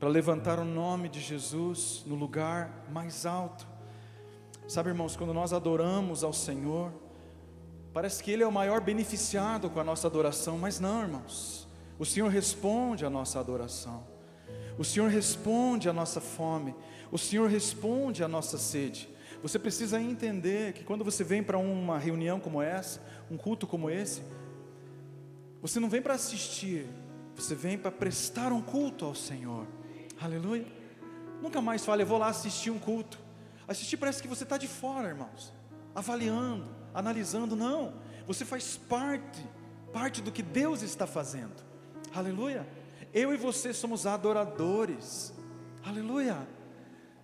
para levantar o nome de Jesus no lugar mais alto. Sabe, irmãos, quando nós adoramos ao Senhor, parece que Ele é o maior beneficiado com a nossa adoração, mas não, irmãos. O Senhor responde à nossa adoração, o Senhor responde à nossa fome, o Senhor responde à nossa sede. Você precisa entender que quando você vem para uma reunião como essa, um culto como esse, você não vem para assistir, você vem para prestar um culto ao Senhor. Aleluia. Nunca mais fale, eu vou lá assistir um culto. Assistir parece que você está de fora, irmãos, avaliando, analisando. Não, você faz parte do que Deus está fazendo. Aleluia. Eu e você somos adoradores. Aleluia.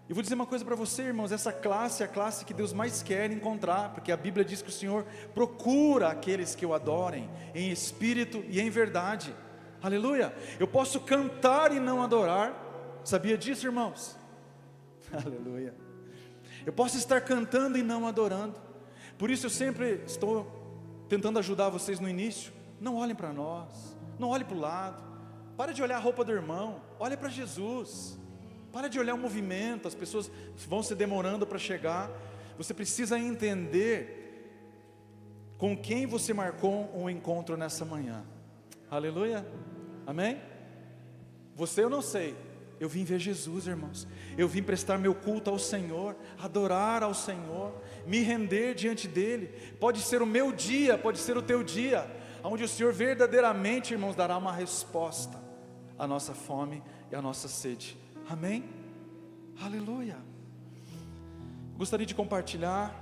Eu vou dizer uma coisa para você, irmãos, essa classe é a classe que Deus mais quer encontrar, porque a Bíblia diz que o Senhor procura aqueles que o adorem em espírito e em verdade. Aleluia. Eu posso cantar e não adorar. Sabia disso, irmãos? Aleluia. Eu posso estar cantando e não adorando. Por isso eu sempre estou tentando ajudar vocês no início. Não olhem para nós, não olhem para o lado, para de olhar a roupa do irmão, olhe para Jesus. Para de olhar o movimento, as pessoas vão se demorando para chegar. Você precisa entender com quem você marcou um encontro nessa manhã. Aleluia, amém? Você eu não sei, eu vim ver Jesus, irmãos. Eu vim prestar meu culto ao Senhor, adorar ao Senhor, me render diante dEle. Pode ser o meu dia, pode ser o teu dia, onde o Senhor verdadeiramente, irmãos, dará uma resposta à nossa fome e à nossa sede. Amém? Aleluia. Gostaria de compartilhar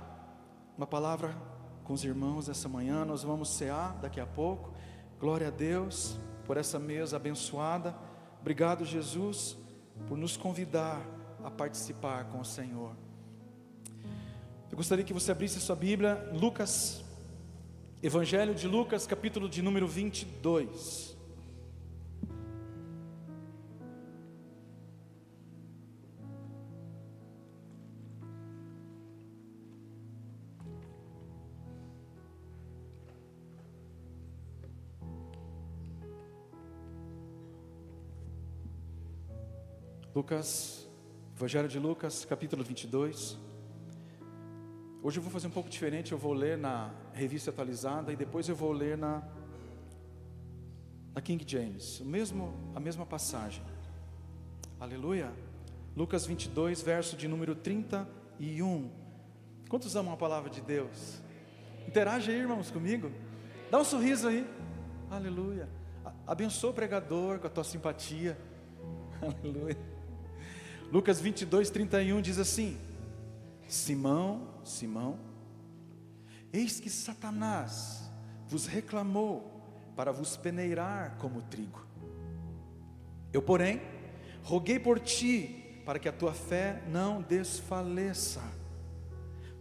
uma palavra com os irmãos essa manhã. Nós vamos cear daqui a pouco. Glória a Deus por essa mesa abençoada. Obrigado, Jesus, por nos convidar a participar com o Senhor. Eu gostaria que você abrisse sua Bíblia, Lucas, Evangelho de Lucas, capítulo de número 22. Lucas, Evangelho de Lucas, capítulo 22. Hoje eu vou fazer um pouco diferente, eu vou ler na revista atualizada e depois eu vou ler na King James, a mesma passagem. Aleluia. Lucas 22, verso de número 31. Quantos amam a palavra de Deus? Interage aí, irmãos, comigo. Dá um sorriso aí. Aleluia. Abençoa o pregador com a tua simpatia. Aleluia. Lucas 22, 31 diz assim: Simão, Simão, eis que Satanás vos reclamou para vos peneirar como trigo. Eu, porém, roguei por ti, para que a tua fé não desfaleça.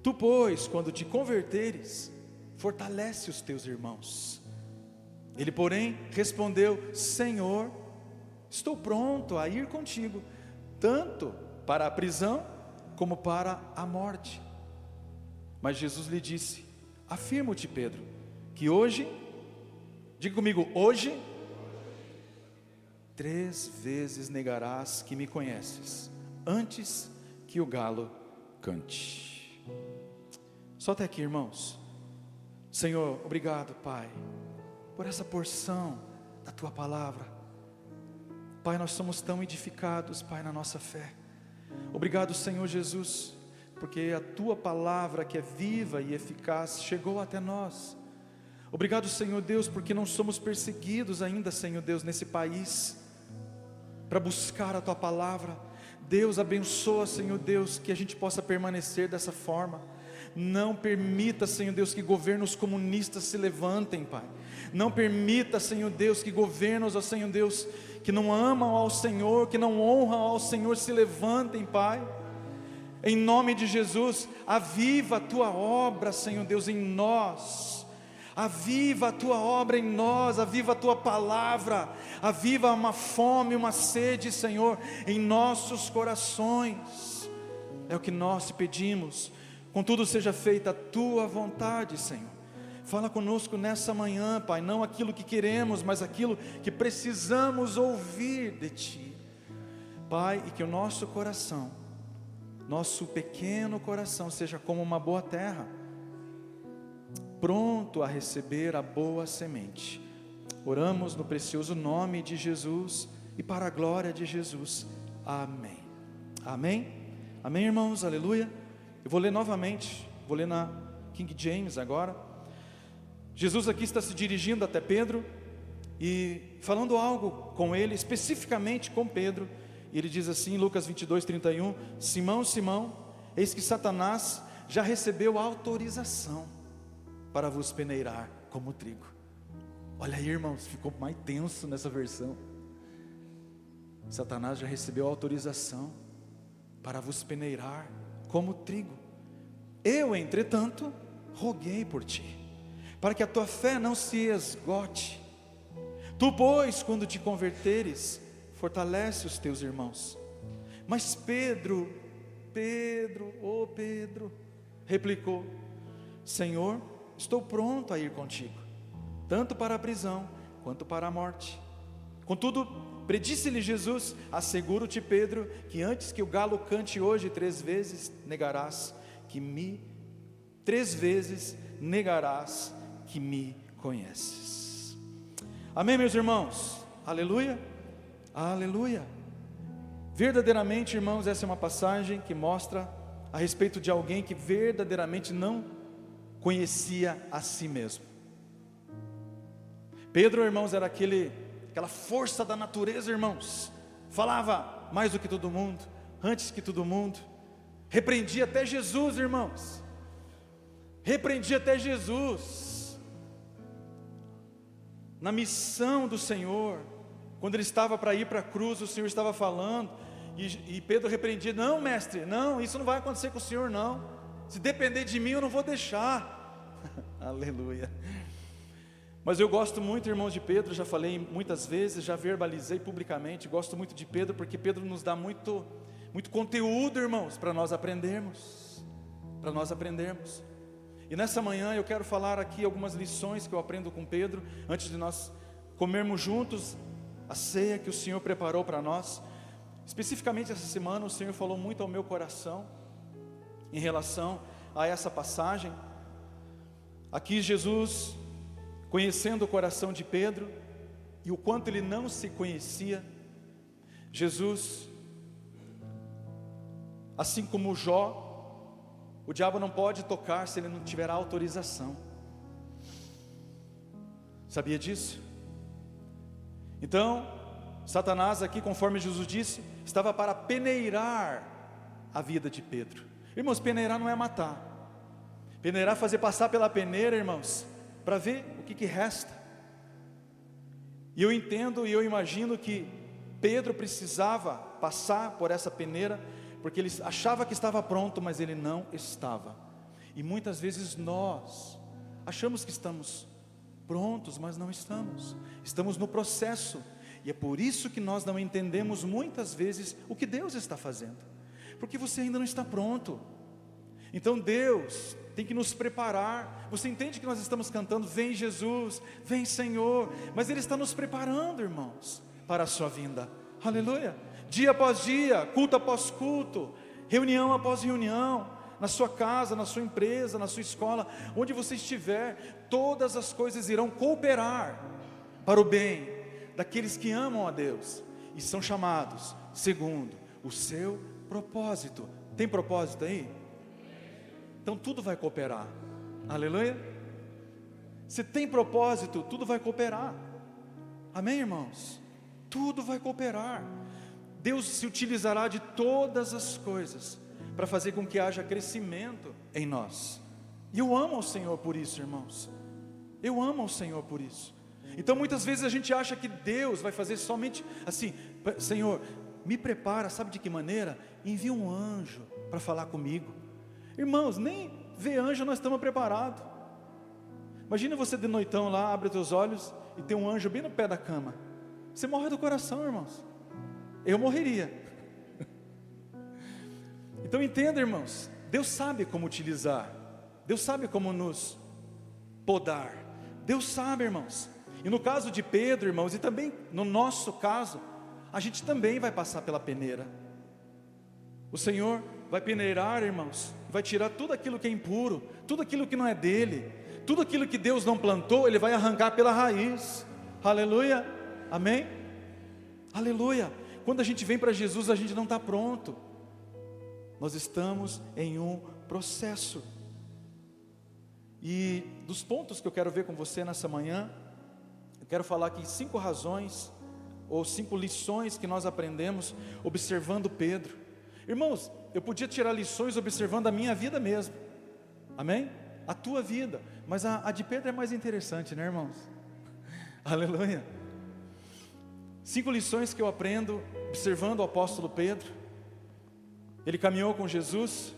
Tu, pois, quando te converteres, fortalece os teus irmãos. Ele, porém, respondeu: Senhor, estou pronto a ir contigo, tanto para a prisão como para a morte. Mas Jesus lhe disse: afirmo-te, Pedro, que hoje, diga comigo, hoje, 3 vezes negarás que me conheces, antes que o galo cante. Só até aqui, irmãos. Senhor, obrigado, Pai, por essa porção da tua palavra. Pai, nós somos tão edificados, Pai, na nossa fé. Obrigado, Senhor Jesus, porque a tua palavra, que é viva e eficaz, chegou até nós. Obrigado, Senhor Deus, porque não somos perseguidos ainda, Senhor Deus, nesse país, para buscar a tua palavra. Deus, abençoa, Senhor Deus, que a gente possa permanecer dessa forma. Não permita, Senhor Deus, que governos comunistas se levantem, Pai. Não permita, Senhor Deus, que governos, ó Senhor Deus, que não amam ao Senhor, que não honram ao Senhor, se levantem, Pai. Em nome de Jesus, aviva a tua obra, Senhor Deus, em nós. Aviva a tua obra em nós, aviva a tua palavra, aviva uma fome, uma sede, Senhor, em nossos corações. É o que nós te pedimos. Contudo, seja feita a tua vontade, Senhor. Fala conosco nessa manhã, Pai, não aquilo que queremos, mas aquilo que precisamos ouvir de ti. Pai, e que o nosso coração, nosso pequeno coração, seja como uma boa terra, pronto a receber a boa semente. Oramos no precioso nome de Jesus e para a glória de Jesus. Amém. Amém? Amém, irmãos? Aleluia. Eu vou ler novamente, vou ler na King James agora. Jesus aqui está se dirigindo até Pedro e falando algo com ele, especificamente com Pedro. E ele diz assim, Lucas 22:31: Simão, Simão, eis que Satanás já recebeu autorização para vos peneirar como trigo. Olha aí, irmãos, ficou mais tenso nessa versão. Satanás já recebeu autorização para vos peneirar como trigo. Eu, entretanto, roguei por ti, para que a tua fé não se esgote. Tu, pois, quando te converteres, fortalece os teus irmãos. Mas Pedro, replicou: Senhor, estou pronto a ir contigo, tanto para a prisão, quanto para a morte. Contudo, predisse-lhe Jesus: asseguro-te, Pedro, que antes que o galo cante hoje 3 vezes, negarás que me conheces. Amém, meus irmãos? Aleluia, aleluia. Verdadeiramente, irmãos, essa é uma passagem que mostra a respeito de alguém que verdadeiramente não conhecia a si mesmo. Pedro, irmãos, era aquela força da natureza, irmãos. Falava mais do que todo mundo, antes que todo mundo. Repreendia até Jesus, irmãos. Repreendia até Jesus. Na missão do Senhor, quando ele estava para ir para a cruz, o Senhor estava falando, e Pedro repreendia: não, mestre, não, isso não vai acontecer com o Senhor, não. Se depender de mim, eu não vou deixar. Aleluia. Mas eu gosto muito, irmãos, de Pedro. Já falei muitas vezes, já verbalizei publicamente. Gosto muito de Pedro, porque Pedro nos dá muito conteúdo, irmãos, para nós aprendermos. E nessa manhã eu quero falar aqui algumas lições que eu aprendo com Pedro, antes de nós comermos juntos a ceia que o Senhor preparou para nós. Especificamente essa semana o Senhor falou muito ao meu coração em relação a essa passagem. Aqui Jesus, conhecendo o coração de Pedro e o quanto ele não se conhecia, Jesus, assim como Jó, o diabo não pode tocar se ele não tiver autorização. Sabia disso? Então, Satanás aqui, conforme Jesus disse, estava para peneirar a vida de Pedro. Irmãos, peneirar não é matar. Peneirar é fazer passar pela peneira, irmãos, para ver o que resta. E eu entendo e eu imagino que Pedro precisava passar por essa peneira, porque ele achava que estava pronto, mas ele não estava. E muitas vezes nós achamos que estamos prontos, mas não estamos. Estamos no processo. E é por isso que nós não entendemos muitas vezes o que Deus está fazendo, porque você ainda não está pronto. Então Deus tem que nos preparar. Você entende que nós estamos cantando: vem Jesus, vem Senhor, mas Ele está nos preparando, irmãos, para a sua vinda. Aleluia. Dia após dia, culto após culto, reunião após reunião, na sua casa, na sua empresa, na sua escola, onde você estiver, todas as coisas irão cooperar para o bem daqueles que amam a Deus e são chamados segundo o seu propósito. Tem propósito aí? Então tudo vai cooperar. Aleluia. Se tem propósito, tudo vai cooperar. Amém, irmãos? Tudo vai cooperar. Deus se utilizará de todas as coisas para fazer com que haja crescimento em nós. E eu amo ao Senhor por isso, irmãos. Eu amo ao Senhor por isso. Então muitas vezes a gente acha que Deus vai fazer somente assim: Senhor, me prepara, sabe de que maneira? Envia um anjo para falar comigo. Irmãos, nem ver anjo nós estamos preparados. Imagina você de noitão lá, abre os teus olhos e tem um anjo bem no pé da cama. Você morre do coração, irmãos. Eu morreria. Então entenda, irmãos, Deus sabe como utilizar, Deus sabe como nos podar, Deus sabe, irmãos. E no caso de Pedro, irmãos, e também no nosso caso, a gente também vai passar pela peneira. O Senhor vai peneirar, irmãos, vai tirar tudo aquilo que é impuro, tudo aquilo que não é dele, tudo aquilo que Deus não plantou, Ele vai arrancar pela raiz. Aleluia, amém? Aleluia. Quando a gente vem para Jesus, a gente não está pronto, nós estamos em um processo. E dos pontos que eu quero ver com você nessa manhã, eu quero falar aqui 5 razões, ou 5 lições que nós aprendemos observando Pedro. Irmãos, eu podia tirar lições observando a minha vida mesmo, amém? A tua vida, mas a de Pedro é mais interessante, né, irmãos? Aleluia. 5 lições que eu aprendo observando o apóstolo Pedro. Ele caminhou com Jesus,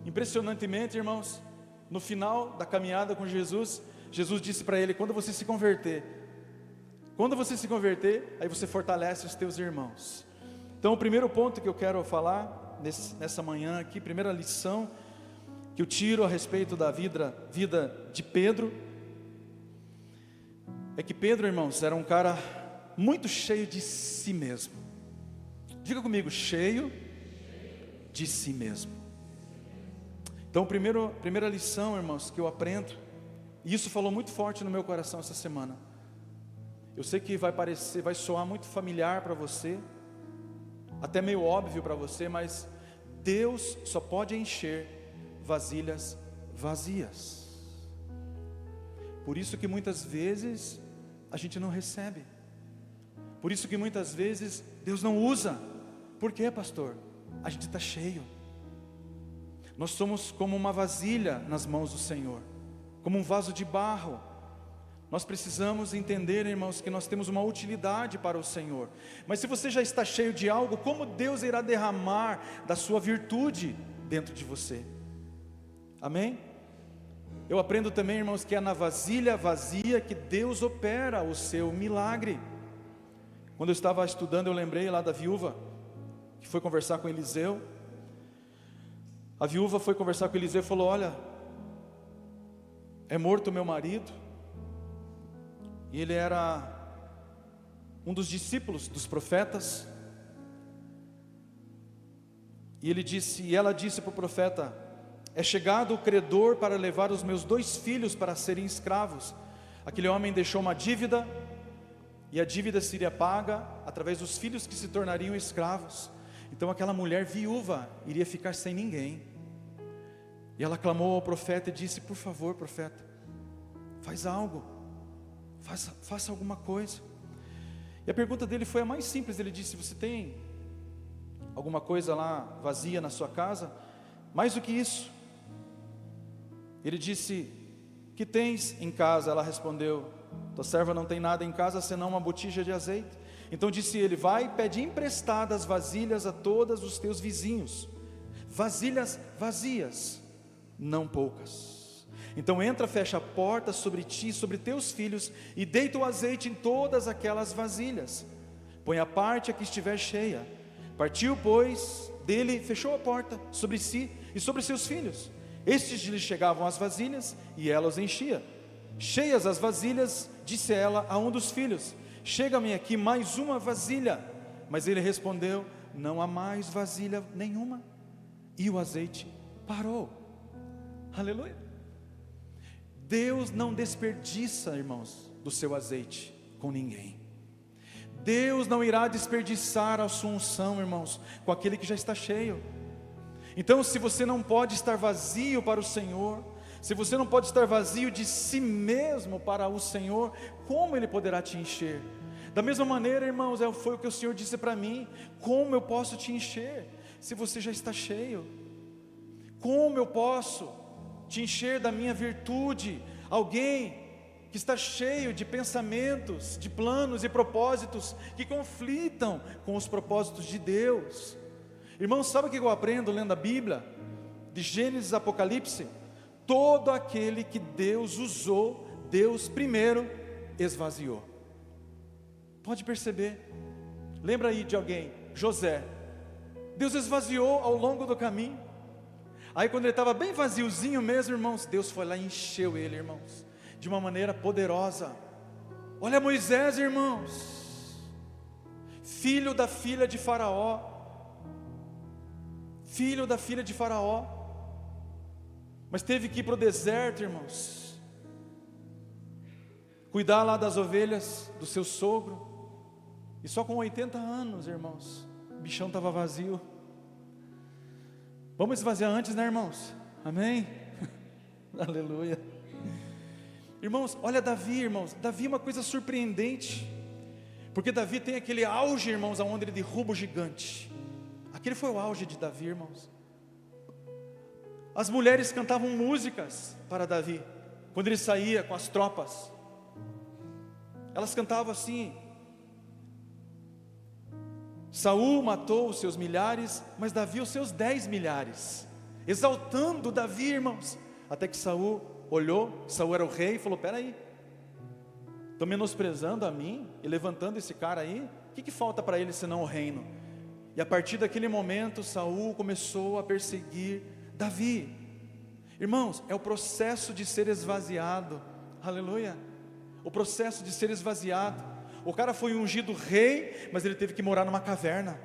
impressionantemente, irmãos, no final da caminhada com Jesus, Jesus disse para ele: quando você se converter, aí você fortalece os teus irmãos. Então o primeiro ponto que eu quero falar nessa manhã aqui, primeira lição que eu tiro a respeito da vida de Pedro, é que Pedro, irmãos, era um cara muito cheio de si mesmo. Diga comigo, cheio de si mesmo. Então, primeira lição, irmãos, que eu aprendo, e isso falou muito forte no meu coração essa semana. Eu sei que vai soar muito familiar para você, até meio óbvio para você, mas Deus só pode encher vasilhas vazias. Por isso que muitas vezes a gente não recebe. Por isso que muitas vezes Deus não usa. Por quê, pastor? A gente está cheio. Nós somos como uma vasilha nas mãos do Senhor, como um vaso de barro. Nós precisamos entender, irmãos, que nós temos uma utilidade para o Senhor. Mas se você já está cheio de algo, como Deus irá derramar da sua virtude dentro de você? Amém? Eu aprendo também, irmãos, que é na vasilha vazia que Deus opera o seu milagre. Quando eu estava estudando, eu lembrei lá da viúva que foi conversar com Eliseu. A viúva foi conversar com Eliseu e falou: olha, é morto meu marido. E ele era um dos discípulos dos profetas. E ela disse para o profeta: é chegado o credor para levar os meus 2 filhos para serem escravos. Aquele homem deixou uma dívida, e a dívida seria paga através dos filhos que se tornariam escravos. Então aquela mulher viúva iria ficar sem ninguém. E ela clamou ao profeta e disse: por favor, profeta, faz algo, faça alguma coisa. E a pergunta dele foi a mais simples. Ele disse: você tem alguma coisa lá vazia na sua casa? Mais do que isso. Ele disse: que tens em casa? Ela respondeu: tua serva não tem nada em casa senão uma botija de azeite. Então disse ele: vai, pede emprestadas vasilhas a todos os teus vizinhos, vasilhas vazias, não poucas. Então entra, fecha a porta sobre ti e sobre teus filhos, e deita o azeite em todas aquelas vasilhas. Põe a parte a que estiver cheia. Partiu, pois, dele, fechou a porta sobre si e sobre seus filhos. Estes lhe chegavam as vasilhas, e ela os enchia. Cheias as vasilhas, disse ela a um dos filhos: chega-me aqui mais uma vasilha. Mas ele respondeu: não há mais vasilha nenhuma. E o azeite parou. Aleluia. Deus não desperdiça, irmãos, do seu azeite com ninguém. Deus não irá desperdiçar a sua unção, irmãos, com aquele que já está cheio. Então, se você não pode estar vazio para o Senhor, se você não pode estar vazio de si mesmo para o Senhor, como Ele poderá te encher? Da mesma maneira, irmãos, foi o que o Senhor disse para mim: como eu posso te encher, se você já está cheio? Como eu posso te encher da minha virtude? Alguém que está cheio de pensamentos, de planos e propósitos que conflitam com os propósitos de Deus. Irmãos, sabe o que eu aprendo lendo a Bíblia? De Gênesis a Apocalipse: todo aquele que Deus usou, Deus primeiro esvaziou. Pode perceber? Lembra aí de alguém? José. Deus esvaziou ao longo do caminho. Aí quando ele estava bem vaziozinho mesmo, irmãos, Deus foi lá e encheu ele, irmãos, de uma maneira poderosa. Olha Moisés, irmãos, filho da filha de Faraó, filho da filha de Faraó, mas teve que ir para o deserto, irmãos, cuidar lá das ovelhas do seu sogro, e só com 80 anos, irmãos, o bichão estava vazio. Vamos esvaziar antes, né, irmãos? Amém? Aleluia. Irmãos, olha Davi, irmãos. Davi é uma coisa surpreendente, porque Davi tem aquele auge, irmãos, aonde ele derruba o gigante. Aquele foi o auge de Davi, irmãos. As mulheres cantavam músicas para Davi, quando ele saía com as tropas. Elas cantavam assim: Saul matou os seus milhares, mas Davi os seus 10 milhares, exaltando Davi, irmãos. Até que Saul olhou, Saul era o rei, e falou: peraí, estão menosprezando a mim e levantando esse cara aí? O que falta para ele senão o reino? E a partir daquele momento Saul começou a perseguir Davi. Irmãos, é o processo de ser esvaziado. Aleluia. O processo de ser esvaziado. O cara foi ungido rei, mas ele teve que morar numa caverna.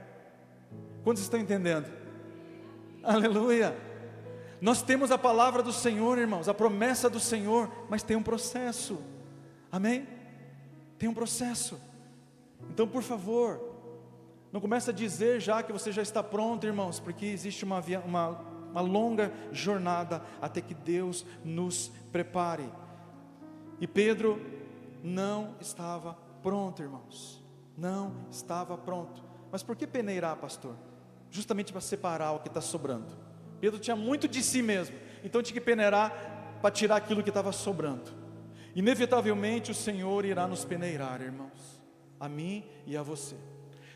Quantos estão entendendo? Aleluia. Nós temos a palavra do Senhor, irmãos, a promessa do Senhor, mas tem um processo. Amém? Tem um processo. Então, por favor, não comece a dizer já que você já está pronto, irmãos, porque existe uma longa jornada até que Deus nos prepare. E Pedro não estava pronto, irmãos, não estava pronto. Mas por que peneirar, pastor? Justamente para separar o que está sobrando. Pedro tinha muito de si mesmo, então tinha que peneirar para tirar aquilo que estava sobrando. Inevitavelmente o Senhor irá nos peneirar, irmãos, a mim e a você.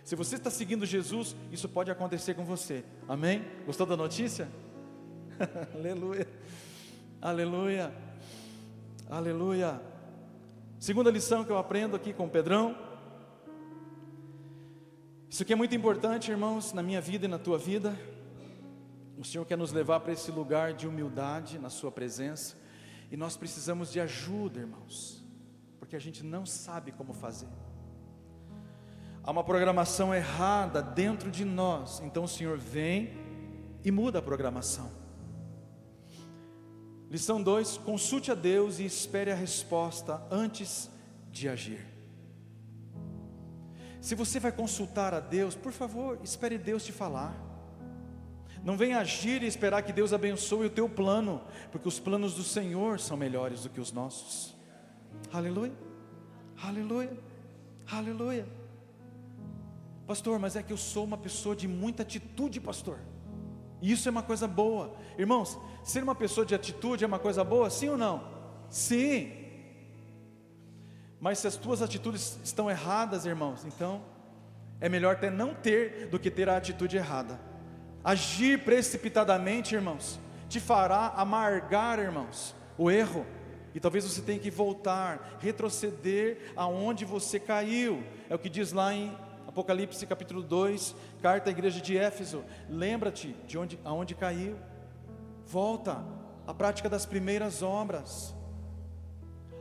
Se você está seguindo Jesus, isso pode acontecer com você. Amém? Gostou da notícia? Aleluia, aleluia, aleluia. Segunda lição que eu aprendo aqui com o Pedrão. Isso aqui é muito importante, irmãos, na minha vida e na tua vida. O Senhor quer nos levar para esse lugar de humildade na sua presença, e nós precisamos de ajuda, irmãos, porque a gente não sabe como fazer. Há uma programação errada dentro de nós, então o Senhor vem e muda a programação. Lição 2: consulte a Deus e espere a resposta antes de agir. Se você vai consultar a Deus, por favor, espere Deus te falar. Não venha agir e esperar que Deus abençoe o teu plano, porque os planos do Senhor são melhores do que os nossos. Aleluia, aleluia, aleluia. Pastor, mas é que eu sou uma pessoa de muita atitude, pastor. E isso é uma coisa boa. Irmãos, ser uma pessoa de atitude é uma coisa boa, sim ou não? Sim. Mas se as tuas atitudes estão erradas, irmãos, então é melhor até não ter do que ter a atitude errada. Agir precipitadamente, irmãos, te fará amargar, irmãos, o erro. E talvez você tenha que voltar, retroceder aonde você caiu. É o que diz lá em Apocalipse capítulo 2, carta à igreja de Éfeso. Lembra-te de aonde caiu. Volta à prática das primeiras obras.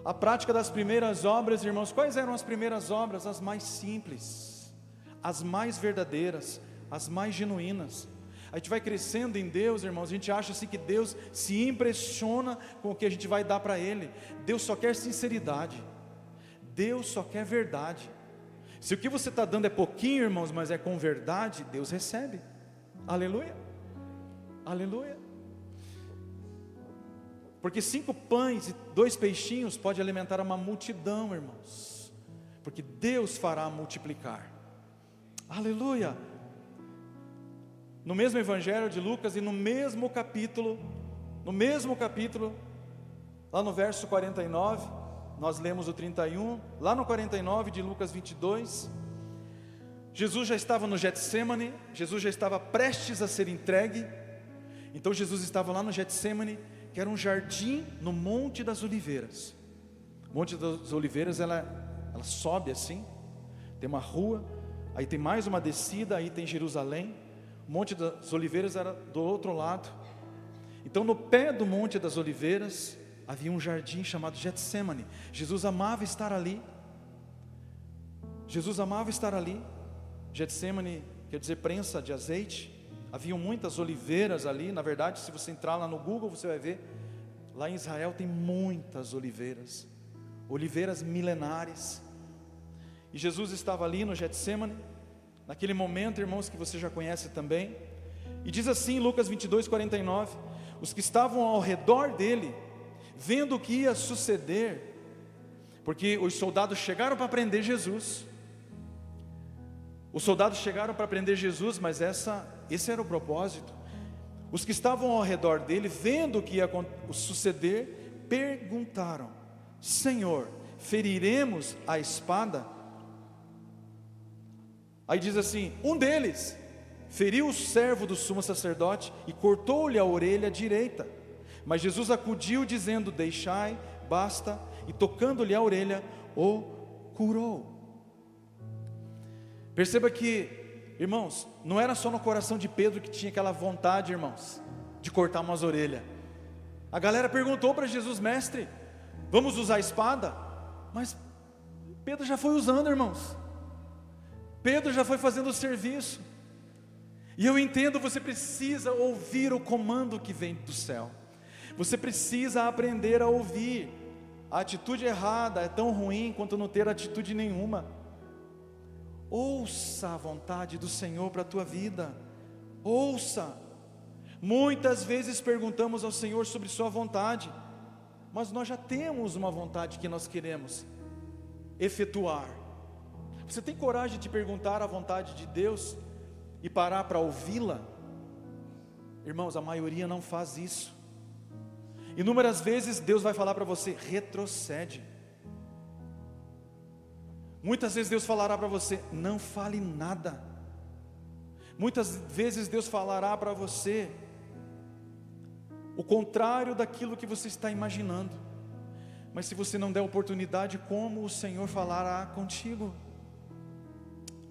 A prática das primeiras obras, irmãos, quais eram as primeiras obras? As mais simples, as mais verdadeiras, as mais genuínas. A gente vai crescendo em Deus, irmãos, a gente acha assim que Deus se impressiona com o que a gente vai dar para Ele. Deus só quer sinceridade, Deus só quer verdade. Se o que você está dando é pouquinho, irmãos, mas é com verdade, Deus recebe. Aleluia, aleluia. Porque 5 pães e 2 peixinhos pode alimentar uma multidão, irmãos, porque Deus fará multiplicar. Aleluia. No mesmo evangelho de Lucas e no mesmo capítulo, lá no verso 49, nós lemos o 31, lá no 49 de Lucas 22, Jesus já estava no Getsêmani, Jesus já estava prestes a ser entregue. Então Jesus estava lá no Getsêmani, que era um jardim no Monte das Oliveiras. O Monte das Oliveiras, ela sobe assim, tem uma rua, aí tem mais uma descida, aí tem Jerusalém. O Monte das Oliveiras era do outro lado. Então no pé do Monte das Oliveiras havia um jardim chamado Getsêmani. Jesus amava estar ali. Jesus amava estar ali. Getsemane quer dizer prensa de azeite. Haviam muitas oliveiras ali. Na verdade, se você entrar lá no Google, você vai ver, lá em Israel tem muitas oliveiras, oliveiras milenares. E Jesus estava ali no Getsemane, naquele momento, irmãos, que você já conhece também. E diz assim, Lucas 22:49, os que estavam ao redor dele, vendo o que ia suceder, porque os soldados chegaram para prender Jesus. Os soldados chegaram para prender Jesus, mas esse era o propósito. Os que estavam ao redor dele, vendo o que ia suceder, perguntaram: Senhor, feriremos a espada? Aí diz assim, um deles feriu o servo do sumo sacerdote e cortou-lhe a orelha direita. Mas Jesus acudiu dizendo: deixai, basta, e tocando-lhe a orelha, o curou. Perceba que, irmãos, não era só no coração de Pedro que tinha aquela vontade, irmãos, de cortar umas orelhas. A galera perguntou para Jesus: mestre, vamos usar a espada? Mas Pedro já foi usando, irmãos. Pedro já foi fazendo o serviço. E eu entendo, você precisa ouvir o comando que vem do céu. Você precisa aprender a ouvir. A atitude errada é tão ruim quanto não ter atitude nenhuma. Ouça a vontade do Senhor para a tua vida. Ouça. Muitas vezes perguntamos ao Senhor sobre sua vontade, mas nós já temos uma vontade que nós queremos efetuar. Você tem coragem de perguntar a vontade de Deus e parar para ouvi-la? Irmãos, a maioria não faz isso. Inúmeras vezes Deus vai falar para você: retrocede. Muitas vezes Deus falará para você: não fale nada. Muitas vezes Deus falará para você o contrário daquilo que você está imaginando. Mas se você não der oportunidade, como o Senhor falará contigo?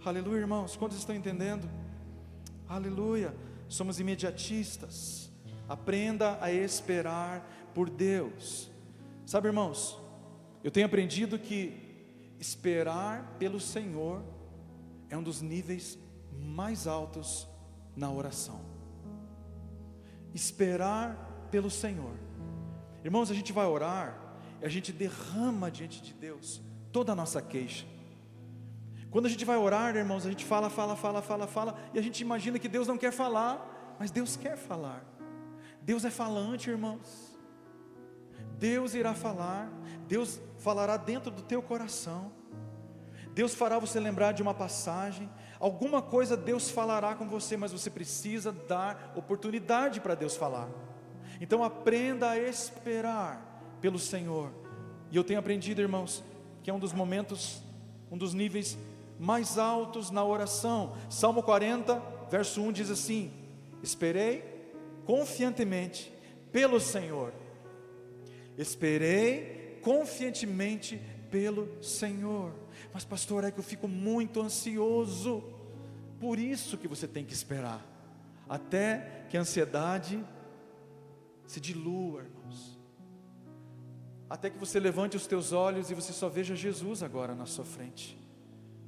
Aleluia, irmãos, quantos estão entendendo? Aleluia. Somos imediatistas. Aprenda a esperar por Deus. Sabe, irmãos, eu tenho aprendido que esperar pelo Senhor é um dos níveis mais altos na oração. Esperar pelo Senhor. Irmãos, a gente vai orar e a gente derrama diante de Deus toda a nossa queixa. Quando a gente vai orar, irmãos, a gente fala, e a gente imagina que Deus não quer falar, mas Deus quer falar. Deus é falante, irmãos. Deus irá falar. Deus falará dentro do teu coração. Deus fará você lembrar de uma passagem. Alguma coisa Deus falará com você, mas você precisa dar oportunidade para Deus falar. Então aprenda a esperar pelo Senhor. E eu tenho aprendido, irmãos, que é um dos momentos, um dos níveis mais altos na oração. Salmo 40, verso 1 diz assim: esperei confiantemente pelo Senhor. Esperei confiantemente pelo Senhor. Mas pastor, é que eu fico muito ansioso. Por isso que você tem que esperar, até que a ansiedade se dilua, irmãos. Até que você levante os teus olhos e você só veja Jesus agora na sua frente.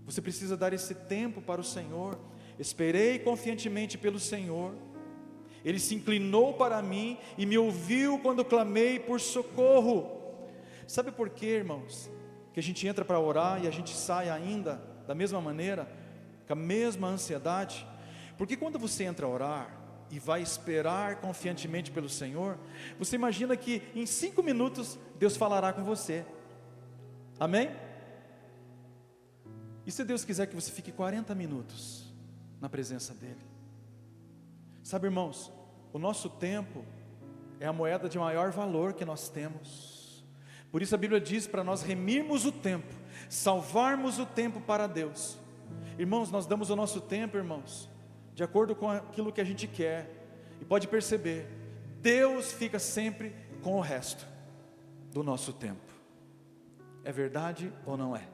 Você precisa dar esse tempo para o Senhor. Esperei confiantemente pelo Senhor. Ele se inclinou para mim e me ouviu quando clamei por socorro. Sabe por quê, irmãos? Que a gente entra para orar e a gente sai ainda da mesma maneira, com a mesma ansiedade. Porque quando você entra a orar e vai esperar confiantemente pelo Senhor, você imagina que em 5 minutos Deus falará com você. Amém? E se Deus quiser que você fique 40 minutos na presença dEle? Sabe, irmãos, o nosso tempo é a moeda de maior valor que nós temos. Por isso a Bíblia diz para nós remirmos o tempo, salvarmos o tempo para Deus. Irmãos, nós damos o nosso tempo, irmãos, de acordo com aquilo que a gente quer. E pode perceber, Deus fica sempre com o resto do nosso tempo. É verdade ou não é?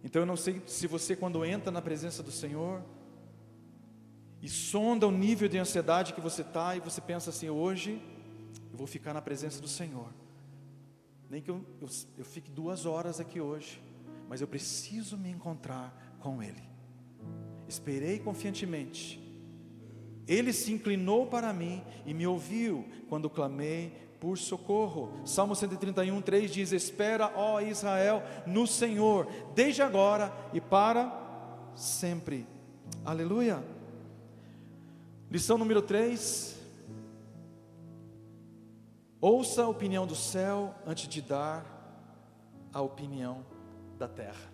Então eu não sei se você, quando entra na presença do Senhor e sonda o nível de ansiedade que você está, e você pensa assim: hoje eu vou ficar na presença do Senhor, nem que eu fique 2 horas aqui hoje, mas eu preciso me encontrar com ele. Esperei confiantemente. Ele se inclinou para mim e me ouviu quando clamei por socorro. Salmo 131, 3 diz: espera, ó Israel, no Senhor, desde agora e para sempre. Aleluia. Lição número 3. Ouça a opinião do céu antes de dar a opinião da terra.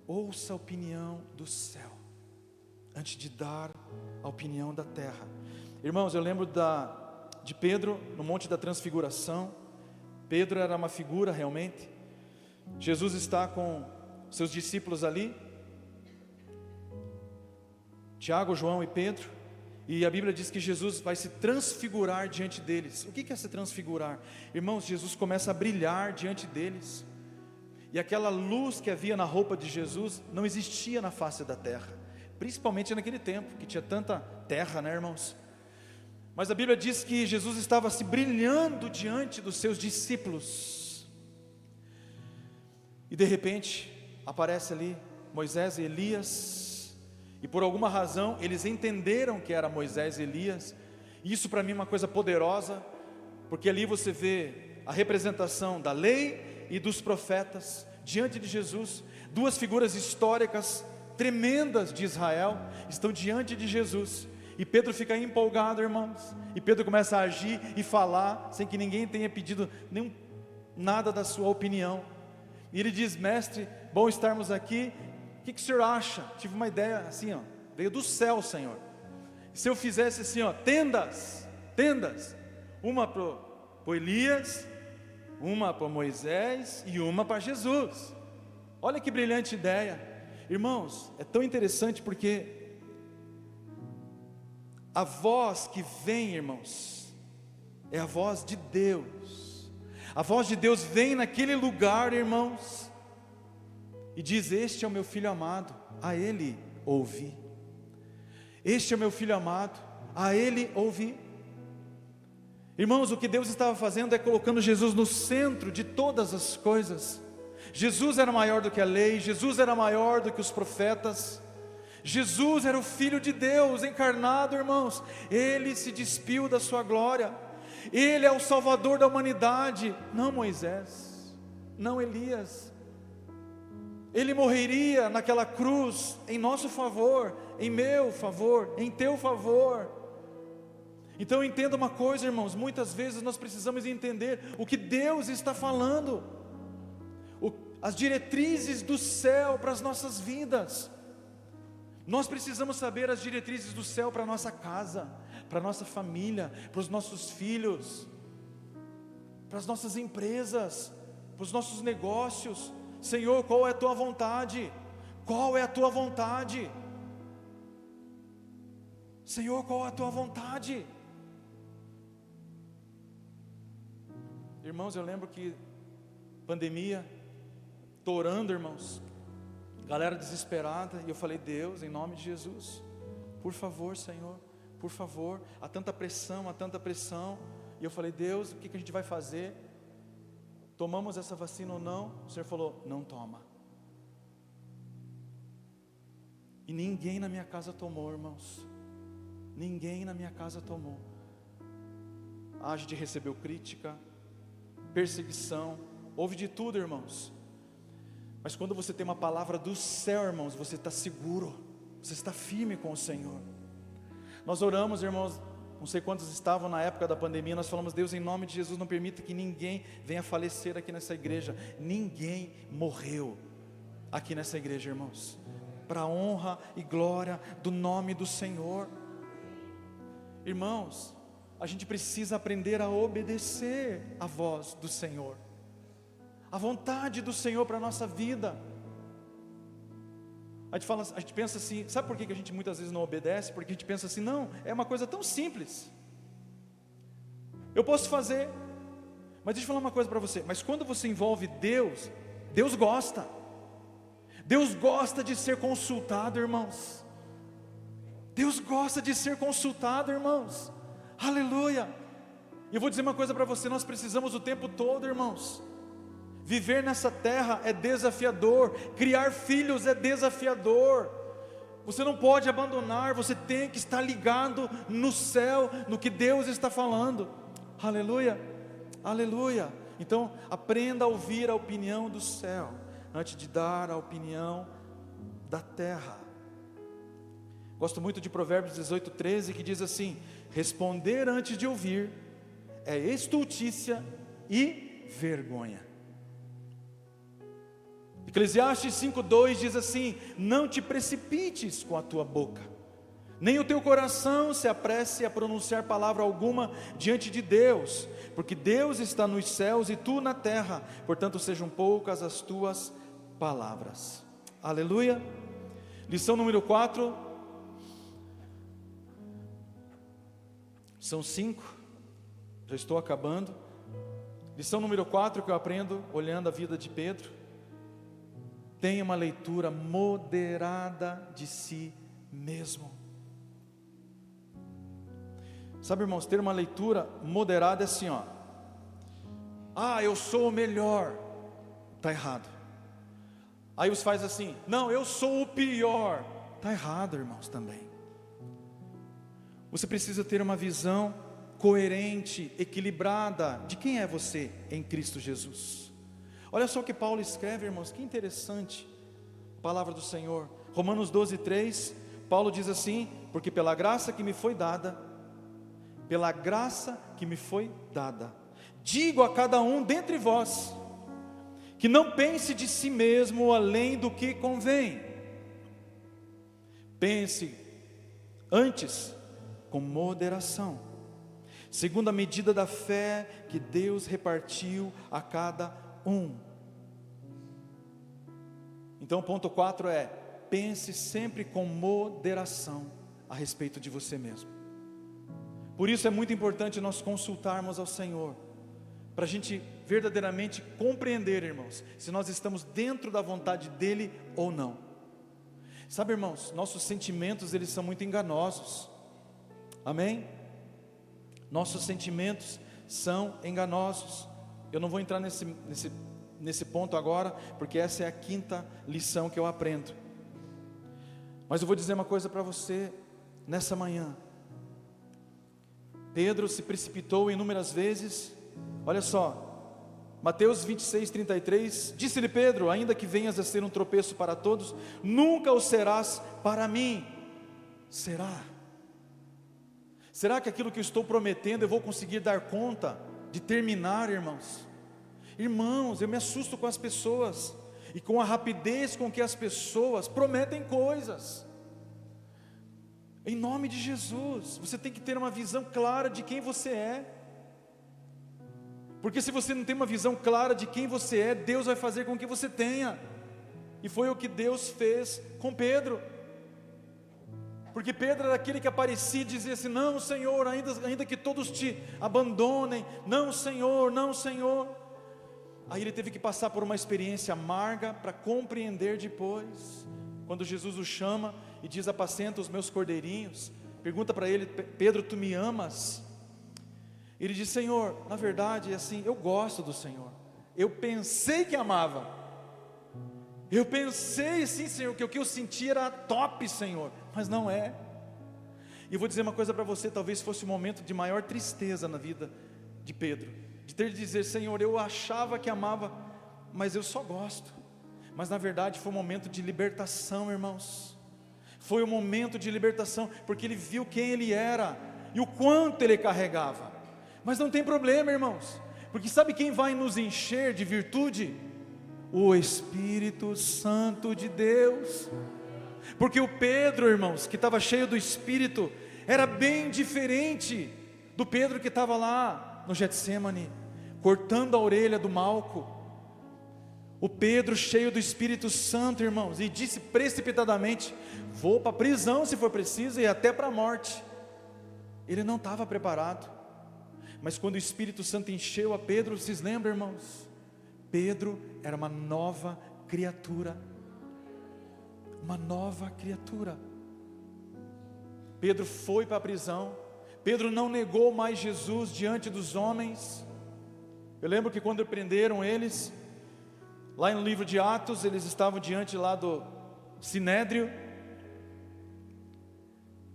Ouça a opinião do céu antes de dar a opinião da terra. Irmãos, eu lembro de Pedro no Monte da Transfiguração. Pedro era uma figura realmente. Jesus está com seus discípulos ali, Tiago, João e Pedro, e a Bíblia diz que Jesus vai se transfigurar diante deles. O que é se transfigurar? Irmãos, Jesus começa a brilhar diante deles, e aquela luz que havia na roupa de Jesus não existia na face da terra, principalmente naquele tempo, que tinha tanta terra, né, irmãos? Mas a Bíblia diz que Jesus estava se brilhando diante dos seus discípulos, e de repente aparece ali Moisés e Elias, e por alguma razão eles entenderam que era Moisés e Elias. E isso para mim é uma coisa poderosa, porque ali você vê a representação da lei e dos profetas diante de Jesus. Duas figuras históricas tremendas de Israel estão diante de Jesus, e Pedro fica empolgado, irmãos, e Pedro começa a agir e falar sem que ninguém tenha pedido nada da sua opinião. E ele diz: mestre, bom estarmos aqui. O que o senhor acha? Tive uma ideia assim, ó, veio do céu, Senhor. Se eu fizesse assim, ó, tendas, uma para o Elias, uma para Moisés e uma para Jesus. Olha que brilhante ideia. Irmãos, é tão interessante porque a voz que vem, irmãos, é a voz de Deus. A voz de Deus vem naquele lugar, irmãos, e diz: este é o meu filho amado, a ele ouvi. Este é o meu filho amado, a ele ouvi. Irmãos, o que Deus estava fazendo é colocando Jesus no centro de todas as coisas. Jesus era maior do que a lei, Jesus era maior do que os profetas, Jesus era o Filho de Deus encarnado, irmãos. Ele se despiu da sua glória, Ele é o Salvador da humanidade, não Moisés, não Elias. Ele morreria naquela cruz em nosso favor, em meu favor, em teu favor. Então entenda uma coisa, irmãos, muitas vezes nós precisamos entender o que Deus está falando, as diretrizes do céu para as nossas vidas. Nós precisamos saber as diretrizes do céu para a nossa casa, para a nossa família, para os nossos filhos, para as nossas empresas, para os nossos negócios. Senhor, qual é a tua vontade? Qual é a tua vontade? Senhor, qual é a tua vontade? Irmãos, eu lembro que pandemia, tô orando, irmãos, galera desesperada, e eu falei: Deus, em nome de Jesus, por favor, Senhor, por favor, há tanta pressão, e eu falei: Deus, o que a gente vai fazer? Tomamos essa vacina ou não? O Senhor falou: não toma. E ninguém na minha casa tomou, irmãos. Ninguém na minha casa tomou. A gente recebeu crítica, perseguição, houve de tudo, irmãos. Mas quando você tem uma palavra do céu, irmãos, você está seguro, você está firme com o Senhor. Nós oramos, irmãos, não sei quantos estavam na época da pandemia, nós falamos: Deus, em nome de Jesus, não permita que ninguém venha falecer aqui nessa igreja. Ninguém morreu aqui nessa igreja, irmãos, para a honra e glória do nome do Senhor. Irmãos, a gente precisa aprender a obedecer a voz do Senhor, a vontade do Senhor para a nossa vida. A gente pensa assim, sabe por que a gente muitas vezes não obedece? Porque a gente pensa assim: não, é uma coisa tão simples, eu posso fazer. Mas deixa eu falar uma coisa para você, mas quando você envolve Deus, Deus gosta de ser consultado, irmãos. Deus gosta de ser consultado, irmãos. Aleluia. E eu vou dizer uma coisa para você: nós precisamos o tempo todo, irmãos, Viver nessa terra é desafiador, criar filhos é desafiador. Você não pode abandonar, você tem que estar ligado no céu, no que Deus está falando. Aleluia, aleluia. Então aprenda a ouvir a opinião do céu, antes de dar a opinião da terra. Gosto muito de Provérbios 18:13, que diz assim: responder antes de ouvir é estultícia e vergonha. Eclesiastes 5:2 diz assim: não te precipites com a tua boca, nem o teu coração se apresse a pronunciar palavra alguma diante de Deus, porque Deus está nos céus e tu na terra, portanto sejam poucas as tuas palavras. Aleluia. Lição número 4. São 5, já estou acabando. Lição número 4 que eu aprendo olhando a vida de Pedro: tenha uma leitura moderada de si mesmo. Sabe, irmãos, ter uma leitura moderada é assim, ó: eu sou o melhor. Está errado. Aí você faz assim: não, eu sou o pior. Está errado, irmãos, também. Você precisa ter uma visão coerente, equilibrada de quem é você em Cristo Jesus. Olha só o que Paulo escreve, irmãos, que interessante, palavra do Senhor. Romanos 12:3, Paulo diz assim: porque pela graça que me foi dada, digo a cada um dentre vós, que não pense de si mesmo além do que convém. Pense antes com moderação, segundo a medida da fé que Deus repartiu a cada um. Então, ponto 4 é: pense sempre com moderação a respeito de você mesmo. Por isso é muito importante nós consultarmos ao Senhor, para a gente verdadeiramente compreender, irmãos, se nós estamos dentro da vontade dEle ou não. Sabe, irmãos, nossos sentimentos, eles são muito enganosos. Amém? Nossos sentimentos são enganosos. Eu não vou entrar nesse ponto agora, porque essa é a 5ª lição que eu aprendo. Mas eu vou dizer uma coisa para você nessa manhã. Pedro se precipitou inúmeras vezes. Olha só, Mateus 26:33, disse-lhe Pedro: ainda que venhas a ser um tropeço para todos, nunca o serás para mim. Será que aquilo que eu estou prometendo eu vou conseguir dar conta de terminar, irmãos? Irmãos, eu me assusto com as pessoas e com a rapidez com que as pessoas prometem coisas. Em nome de Jesus, você tem que ter uma visão clara de quem você é. Porque se você não tem uma visão clara de quem você é, Deus vai fazer com que você tenha. E foi o que Deus fez com Pedro. Porque Pedro era aquele que aparecia e dizia assim: não, Senhor, ainda que todos te abandonem, não, Senhor, não, Senhor. Aí ele teve que passar por uma experiência amarga para compreender depois, quando Jesus o chama e diz: apacenta os meus cordeirinhos. Pergunta para ele: Pedro, tu me amas? Ele diz: Senhor, na verdade é assim, eu gosto do Senhor, eu pensei que amava, eu pensei sim, Senhor, que o que eu senti era top, Senhor, mas não é. E eu vou dizer uma coisa para você: talvez fosse o momento de maior tristeza na vida de Pedro, de ter de dizer: Senhor, eu achava que amava, mas eu só gosto. Mas na verdade foi um momento de libertação, irmãos. Foi um momento de libertação, porque ele viu quem ele era e o quanto ele carregava. Mas não tem problema, irmãos, porque sabe quem vai nos encher de virtude? O Espírito Santo de Deus. Porque o Pedro, irmãos, que estava cheio do Espírito, era bem diferente do Pedro que estava lá no Getsemane, cortando a orelha do Malco. O Pedro cheio do Espírito Santo, irmãos, e disse precipitadamente: vou para a prisão se for preciso, e até para a morte. Ele não estava preparado. Mas quando o Espírito Santo encheu a Pedro, vocês lembram, irmãos? Pedro era uma nova criatura. Uma nova criatura. Pedro foi para a prisão. Pedro não negou mais Jesus diante dos homens. Eu lembro que quando prenderam eles, Lá no livro de Atos, eles estavam diante lá do Sinédrio,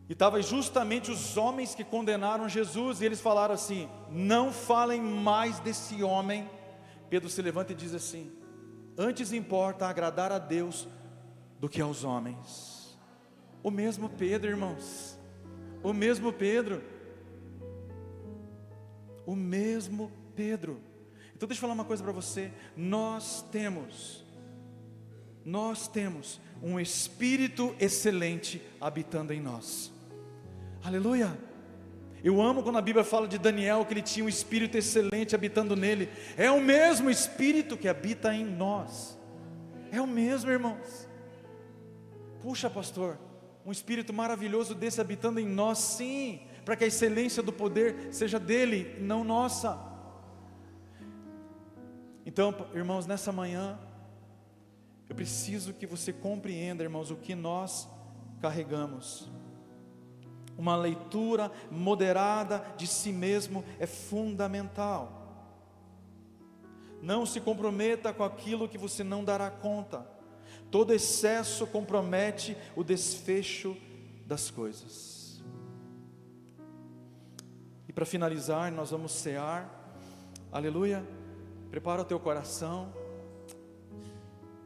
e estavam justamente os homens que condenaram Jesus, e eles falaram assim: não falem mais desse homem. Pedro se levanta e diz assim: antes importa agradar a Deus do que aos homens. O mesmo Pedro, irmãos, o mesmo Pedro, o mesmo Pedro. Então deixa eu falar uma coisa para você: nós temos um Espírito excelente habitando em nós. Aleluia. Eu amo quando a Bíblia fala de Daniel, que ele tinha um Espírito excelente habitando nele. É o mesmo Espírito que habita em nós. É o mesmo, irmãos. Puxa, pastor, um Espírito maravilhoso desse habitando em nós, sim, para que a excelência do poder seja dele, não nossa. Então, irmãos, nessa manhã, eu preciso que você compreenda, irmãos, o que nós carregamos. Uma leitura moderada de si mesmo é fundamental. Não se comprometa com aquilo que você não dará conta. Todo excesso compromete o desfecho das coisas. E para finalizar, nós vamos cear. Aleluia. Prepara o teu coração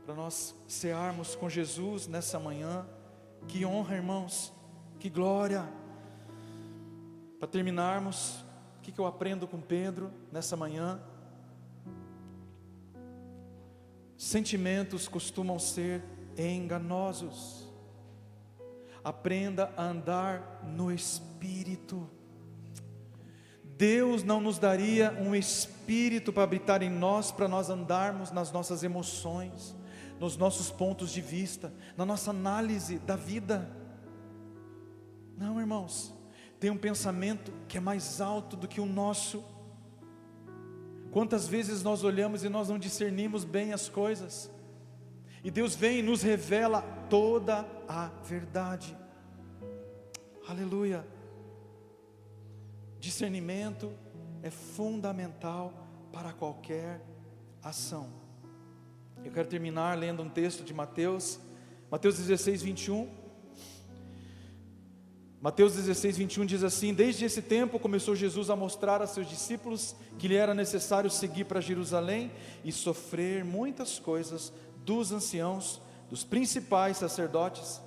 para nós cearmos com Jesus nessa manhã. Que honra, irmãos, que glória. Para terminarmos, o que eu aprendo com Pedro nessa manhã? Sentimentos costumam ser enganosos. Aprenda a andar no Espírito. Deus não nos daria um Espírito para habitar em nós, para nós andarmos nas nossas emoções, nos nossos pontos de vista, na nossa análise da vida. Não, irmãos, tem um pensamento que é mais alto do que o nosso. Quantas vezes nós olhamos e nós não discernimos bem as coisas, e Deus vem e nos revela toda a verdade. Aleluia. Discernimento é fundamental para qualquer ação. Eu quero terminar lendo um texto de Mateus 16, 21. Mateus 16, 21 diz assim: desde esse tempo começou Jesus a mostrar a seus discípulos que lhe era necessário seguir para Jerusalém e sofrer muitas coisas dos anciãos, dos principais sacerdotes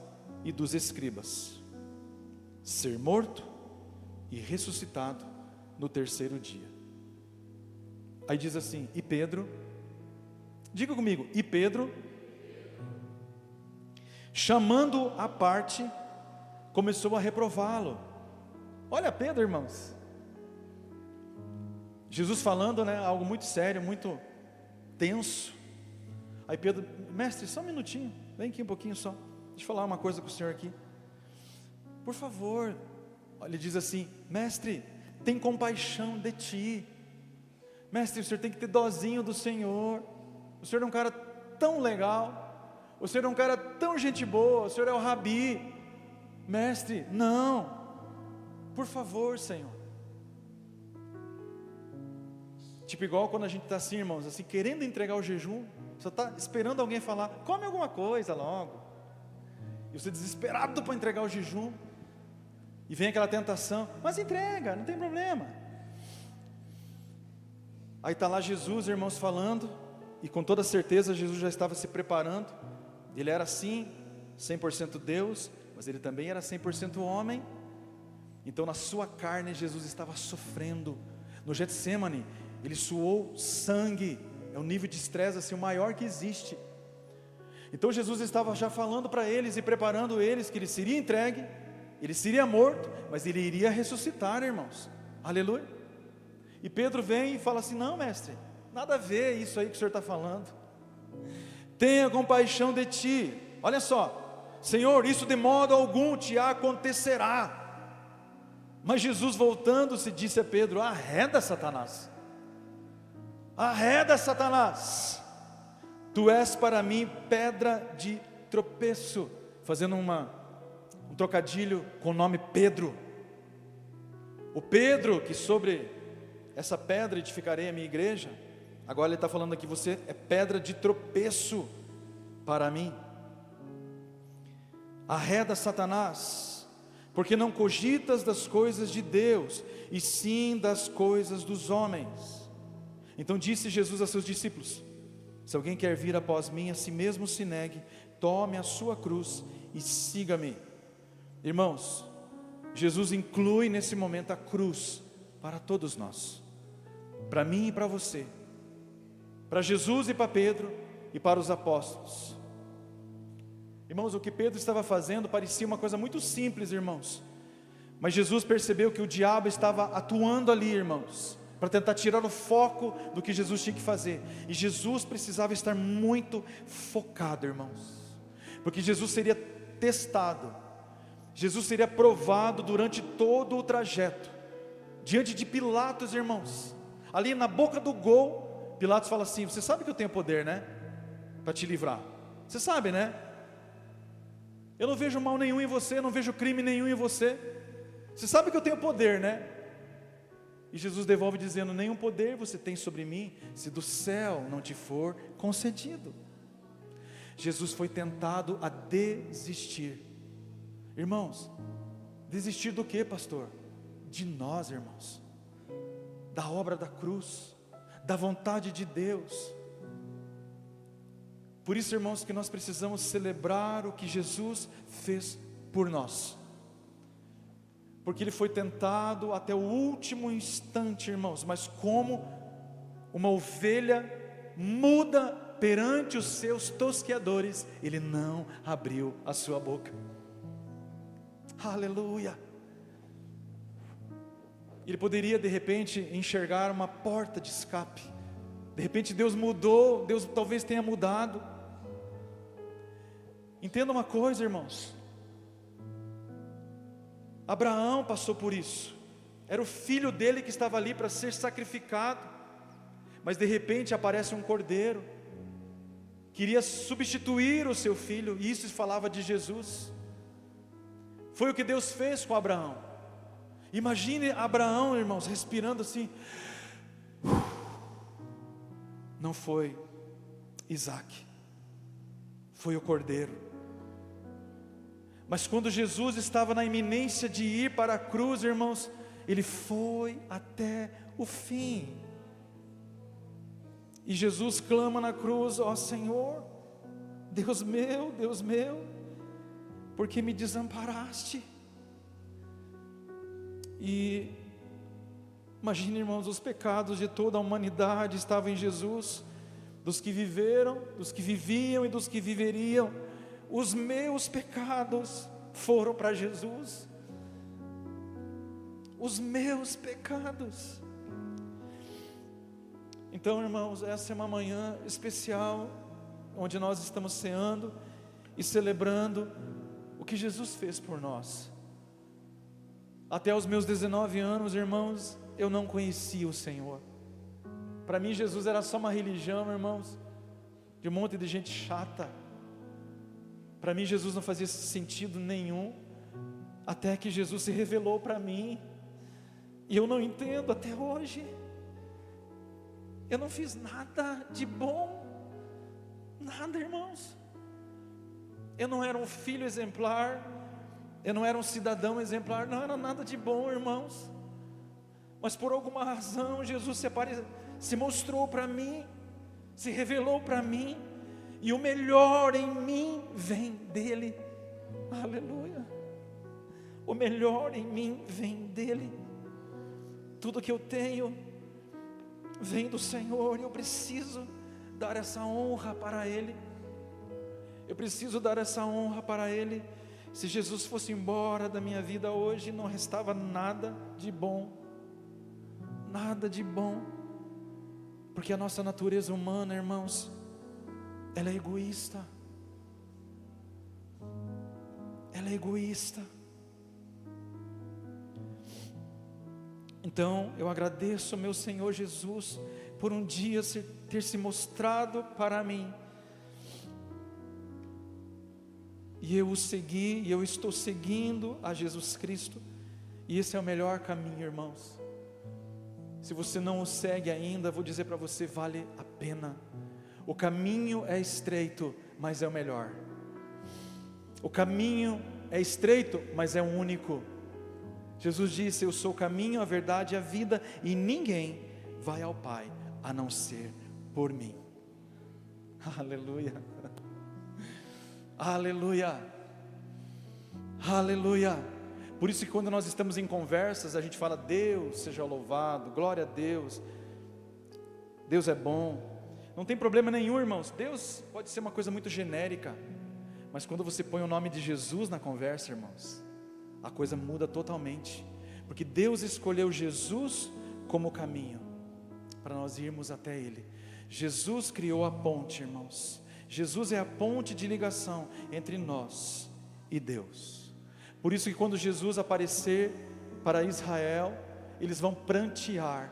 e dos escribas, ser morto e ressuscitado no terceiro dia. Aí diz assim: e Pedro, diga comigo, e Pedro, chamando à parte, começou a reprová-lo. Olha Pedro, irmãos, Jesus falando, né, algo muito sério, muito tenso. Aí Pedro: mestre, só um minutinho, vem aqui um pouquinho só, deixa eu falar uma coisa com o senhor aqui, por favor. Ele diz assim: mestre, tem compaixão de ti. Mestre, o senhor tem que ter dozinho do Senhor. O senhor é um cara tão legal, o senhor é um cara tão gente boa, o senhor é o Rabi. Mestre, não, por favor, Senhor. Tipo igual quando a gente está assim, irmãos, assim, querendo entregar o jejum, só está esperando alguém falar: come alguma coisa logo. E você desesperado para entregar o jejum, e vem aquela tentação: mas entrega, não tem problema. Aí está lá Jesus, irmãos, falando, e com toda certeza Jesus já estava se preparando. Ele era assim, 100% Deus, mas ele também era 100% homem. Então na sua carne Jesus estava sofrendo. No Getsemane ele suou sangue. É um nível de estresse assim, o maior que existe. Então Jesus estava já falando para eles e preparando eles que ele seria entregue, ele seria morto, mas ele iria ressuscitar, irmãos. Aleluia. E Pedro vem e fala assim: não, mestre, nada a ver isso aí que o senhor está falando. Tenha compaixão de ti. Olha só: Senhor, isso de modo algum te acontecerá. Mas Jesus, voltando-se, disse a Pedro: arreda, Satanás, arreda, Satanás, tu és para mim pedra de tropeço, fazendo um trocadilho com o nome Pedro. O Pedro que sobre essa pedra edificarei a minha igreja. Agora ele está falando aqui: você é pedra de tropeço para mim. Arreda, Satanás, porque não cogitas das coisas de Deus, e sim das coisas dos homens. Então disse Jesus a seus discípulos: se alguém quer vir após mim, a si mesmo se negue, tome a sua cruz e siga-me. Irmãos, Jesus inclui nesse momento a cruz para todos nós, para mim e para você, para Jesus e para Pedro e para os apóstolos. Irmãos, o que Pedro estava fazendo parecia uma coisa muito simples, irmãos, mas Jesus percebeu que o diabo estava atuando ali, irmãos, para tentar tirar o foco do que Jesus tinha que fazer. E Jesus precisava estar muito focado, irmãos, porque Jesus seria testado, Jesus seria provado durante todo o trajeto, diante de Pilatos, irmãos. Ali na boca do gol, Pilatos fala assim: você sabe que eu tenho poder, né, para te livrar? Você sabe, né? Eu não vejo mal nenhum em você, eu não vejo crime nenhum em você. Você sabe que eu tenho poder, né? E Jesus devolve dizendo: nenhum poder você tem sobre mim, se do céu não te for concedido. Jesus foi tentado a desistir. Irmãos, desistir do que, pastor? De nós, irmãos, da obra da cruz, da vontade de Deus. Por isso, irmãos, que nós precisamos celebrar o que Jesus fez por nós, porque Ele foi tentado até o último instante, irmãos, mas como uma ovelha muda perante os seus tosqueadores, Ele não abriu a sua boca. Aleluia. Ele poderia de repente enxergar uma porta de escape. De repente Deus mudou, Deus talvez tenha mudado. Entenda uma coisa, irmãos, Abraão passou por isso. Era o filho dele que estava ali para ser sacrificado, mas de repente aparece um cordeiro, queria substituir o seu filho, e isso falava de Jesus. Foi o que Deus fez com Abraão. Imagine Abraão, irmãos, respirando assim. Não foi Isaac, foi o cordeiro. Mas quando Jesus estava na iminência de ir para a cruz, irmãos, Ele foi até o fim. E Jesus clama na cruz: ó Senhor, Deus meu, por que me desamparaste? E imagine, irmãos, os pecados de toda a humanidade estavam em Jesus, dos que viveram, dos que viviam e dos que viveriam. Os meus pecados foram para Jesus, os meus pecados. Então, irmãos, essa é uma manhã especial, onde nós estamos ceando e celebrando o que Jesus fez por nós. Até os meus 19 anos, irmãos, eu não conhecia o Senhor. Para mim Jesus era só uma religião, irmãos, de um monte de gente chata. Para mim Jesus não fazia sentido nenhum, até que Jesus se revelou para mim, e eu não entendo até hoje. Eu não fiz nada de bom, nada, irmãos. Eu não era um filho exemplar, eu não era um cidadão exemplar, não era nada de bom, irmãos. Mas por alguma razão Jesus se mostrou para mim, se revelou para mim, e o melhor em mim vem dEle. Aleluia. O melhor em mim vem dEle. Tudo que eu tenho vem do Senhor, e eu preciso dar essa honra para Ele. Eu preciso dar essa honra para Ele. Se Jesus fosse embora da minha vida hoje, não restava nada de bom, nada de bom, porque a nossa natureza humana, irmãos, ela é egoísta. Ela é egoísta. Então eu agradeço ao meu Senhor Jesus por um dia ter se mostrado para mim, e eu o segui, e eu estou seguindo a Jesus Cristo, e esse é o melhor caminho, irmãos. Se você não o segue ainda, vou dizer para você, vale a pena. O caminho é estreito, mas é o melhor. O caminho é estreito, mas é o único. Jesus disse: eu sou o caminho, a verdade e a vida, e ninguém vai ao Pai a não ser por mim. Aleluia, aleluia, aleluia. Por isso que quando nós estamos em conversas, a gente fala: Deus seja louvado, glória a Deus, Deus é bom. Não tem problema nenhum, irmãos. Deus pode ser uma coisa muito genérica, mas quando você põe o nome de Jesus na conversa, irmãos, a coisa muda totalmente, porque Deus escolheu Jesus como caminho, para nós irmos até Ele. Jesus criou a ponte, irmãos. Jesus é a ponte de ligação entre nós e Deus. Por isso que quando Jesus aparecer para Israel, eles vão prantear,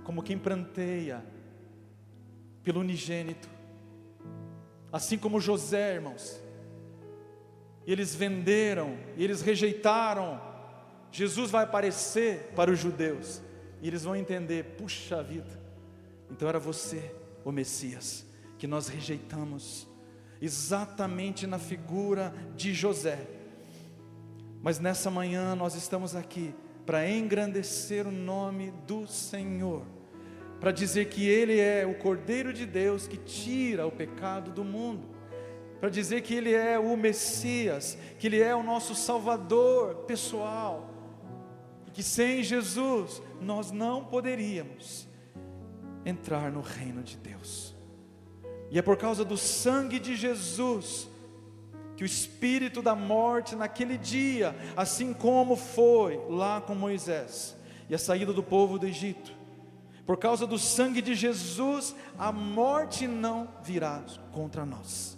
como quem pranteia pelo unigênito. Assim como José, irmãos, eles venderam, e eles rejeitaram. Jesus vai aparecer para os judeus, e eles vão entender: puxa vida, então era você, o Messias, que nós rejeitamos, exatamente na figura de José. Mas nessa manhã nós estamos aqui para engrandecer o nome do Senhor, para dizer que Ele é o Cordeiro de Deus que tira o pecado do mundo, para dizer que Ele é o Messias, que Ele é o nosso Salvador pessoal, e que sem Jesus nós não poderíamos entrar no reino de Deus. E é por causa do sangue de Jesus que o espírito da morte naquele dia, assim como foi lá com Moisés e a saída do povo do Egito, por causa do sangue de Jesus, a morte não virá contra nós.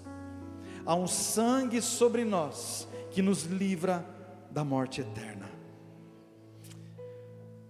Há um sangue sobre nós que nos livra da morte eterna.